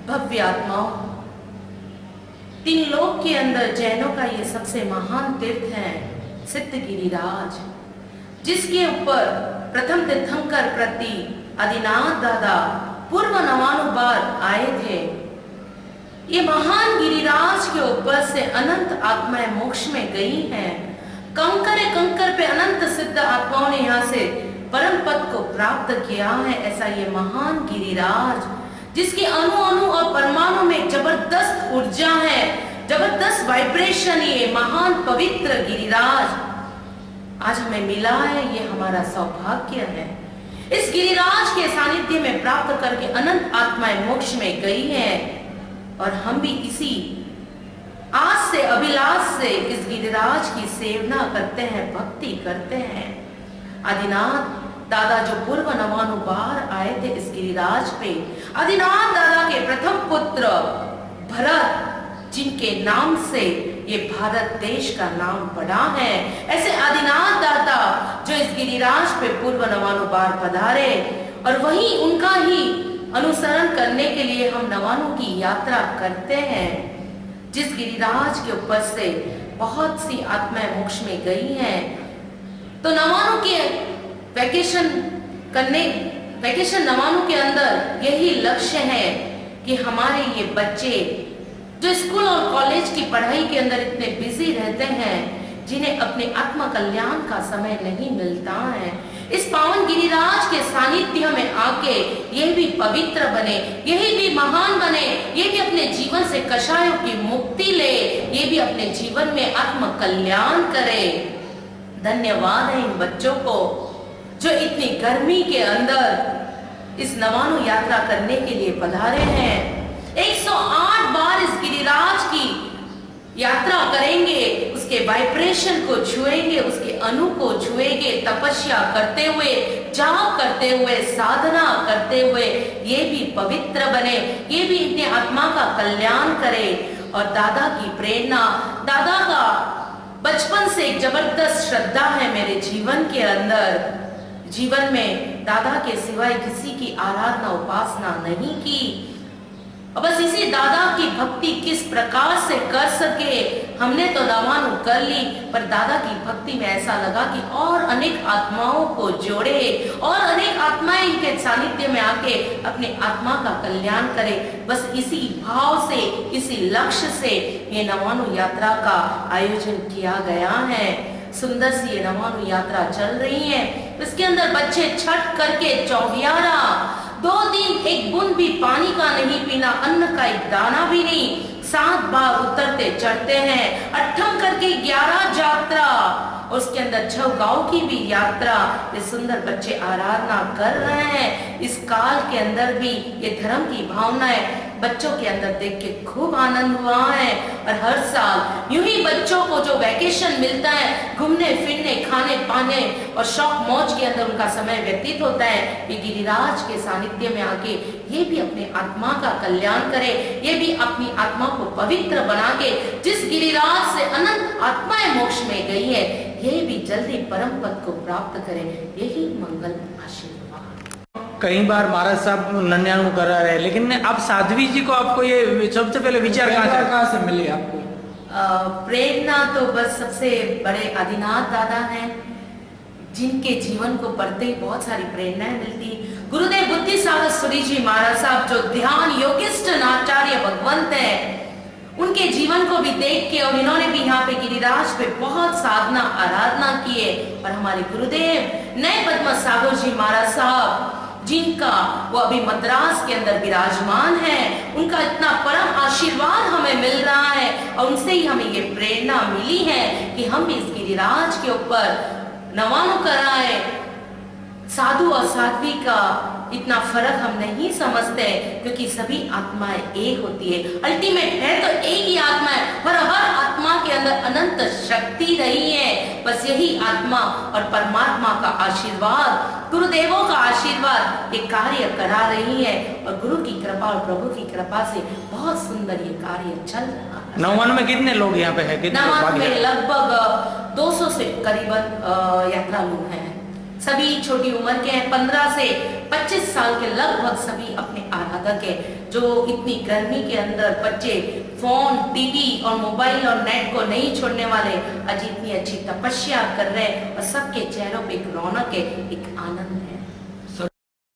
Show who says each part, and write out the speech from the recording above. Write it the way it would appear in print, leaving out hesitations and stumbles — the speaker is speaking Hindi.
Speaker 1: भव्य आत्माओं, तीन लोक के अंदर जैनों का ये सबसे महान तीर्थ है सिद्ध गिरिराज, जिसके ऊपर प्रथम तीर्थंकर प्रति आदिनाथ दादा पूर्व 99 बार आए थे। ये महान गिरिराज के ऊपर से अनंत आत्माएं मोक्ष में गई हैं। कंकर पे अनंत सिद्ध आत्माओं ने यहाँ से परम पद को प्राप्त किया है। ऐसा ये महान गिरिराज, जिसके अणु अणु और परमाणु में जबरदस्त ऊर्जा है, जबरदस्त वाइब्रेशन, ये महान पवित्र गिरिराज आज हमें मिला है। ये हमारा सौभाग्य है। इस गिरिराज के सानिध्य में प्राप्त करके अनंत आत्माएं मोक्ष में गई हैं और हम भी इसी आज से अभिलाष से इस गिरिराज की सेवना करते हैं, भक्ति करते हैं। आदिनाथ दादा जो पूर्व 99 बार आए थे इस गिरिराज पे, आदिनाथ दादा के प्रथम पुत्र भरत, जिनके नाम से ये भारत देश का नाम पड़ा है, ऐसे आदिनाथ दादा जो इस गिरिराज पे पूर्व 99 बार पधारे और वहीं उनका ही अनुसरण करने के लिए हम 99 की यात्रा करते हैं। जिस गिरिराज के ऊपर से बहुत सी आत्माएं मोक्ष में गई हैं, तो 99 के वैकेशन 99 के अंदर यही लक्ष्य है कि हमारे ये बच्चे जो स्कूल और कॉलेज की पढ़ाई के अंदर इतने बिजी रहते हैं, जिन्हें अपने आत्म कल्याण का समय नहीं मिलता है, इस पावन गिरिराज के सानिध्य में आके ये भी पवित्र बने, यही भी महान बने, ये भी अपने जीवन से कषायों की मुक्ति ले, ये भी अपने जीवन में आत्म कल्याण करे। धन्यवाद है इन बच्चों को जो इतनी गर्मी के अंदर इस 99 यात्रा करने के लिए पधारे हैं। 108 बार इस गिरिराज की यात्रा करेंगे, उसके वाइब्रेशन को छुएंगे, उसके अणु को छुएंगे, तपस्या करते हुए, जाप करते हुए, साधना करते हुए ये भी पवित्र बने, ये भी अपने आत्मा का कल्याण करे। और दादा की प्रेरणा, दादा का बचपन से एक जबरदस्त श्रद्धा है मेरे जीवन के अंदर। जीवन में दादा के सिवाय किसी की आराधना उपासना नहीं की, और बस इसी दादा की भक्ति किस प्रकार से कर सके, हमने तो 99 कर ली, पर दादा की भक्ति में ऐसा लगा कि और अनेक आत्माओं को जोड़े और अनेक आत्माएं इनके सानिध्य में आके अपने आत्मा का कल्याण करे। बस इसी भाव से, इसी लक्ष्य से ये 99 यात्रा का आयोजन किया गया है। सुंदर सी ये 99 यात्रा चल रही है। इसके अंदर बच्चे छठ करके चौगियारा 2 दिन एक बूंद भी पानी का नहीं पीना, अन्न का एक दाना भी नहीं, 7 बार उतरते चढ़ते हैं। 8 करके 11 यात्रा, उसके अंदर 6 गांव की भी यात्रा। ये सुंदर बच्चे आराधना कर रहे हैं। इस काल के अंदर भी ये धर्म की भावनाएं बच्चों के अंदर देख के खूब आनंद हुआ है। और हर साल यूं ही बच्चों को जो वैकेशन मिलता है, घूमने फिरने, खाने पाने और शौक मौज के अंदर उनका समय व्यतीत होता है, ये गिरिराज के सानिध्य में आके ये भी अपने आत्मा का कल्याण करे, ये भी अपनी आत्मा को पवित्र बना के जिस गिरिराज से अनंत आत्माएं मोक्ष में गई है, ये भी जल्दी परम पद को प्राप्त करे। यही मंगल आशीर्वाद।
Speaker 2: कई बार महाराज साहब 99 कर रहे हैं, लेकिन अब साध्वी जी को आपको ये सबसे पहले विचार कहाँ से मिली आपको?
Speaker 1: प्रेरणा तो बस सबसे बड़े आदिनाथ दादा हैं, जिनके जीवन को पढ़ते ही बहुत सारी प्रेरणाएं मिलती। गुरुदेव बुद्धि सागर सूरी जी महाराज साहब जो ध्यान योगिष्ठ आचार्य भगवंत है, उनके जीवन को भी देख के और इन्होंने भी यहाँ पे गिरिराज पे बहुत साधना आराधना की है। और हमारे गुरुदेव नए पद्म सागर जी महाराज साहब, जिनका वो अभी मद्रास के अंदर विराजमान है, उनका इतना परम आशीर्वाद हमें मिल रहा है और उनसे ही हमें ये प्रेरणा मिली है कि हम भी इस गिरिराज के ऊपर 99 कराए। साधु और साध्वी का इतना फर्क हम नहीं समझते, क्योंकि सभी आत्माएं एक होती है। अल्टीमेट है तो एक ही आत्मा है, पर हर आत्मा के अंदर अनंत शक्ति रही है। बस यही आत्मा और परमात्मा का आशीर्वाद, गुरुदेवों का आशीर्वाद ये कार्य करा रही है। और गुरु की कृपा और प्रभु की कृपा से बहुत सुंदर ये कार्य चल रहा है।
Speaker 2: 99 में कितने लोग यहाँ पे है?
Speaker 1: 99 में लगभग 200 से करीबन यात्रालु हैं। सभी छोटी उम्र के हैं, 15 से 25 साल के लगभग सभी अपने आराधक है। जो इतनी गर्मी के अंदर बच्चे फोन, टीवी और मोबाइल और नेट को नहीं छोड़ने वाले, आज इतनी अच्छी तपस्या कर रहे हैं और सबके चेहरों पे एक रौनक है, एक आनंद है।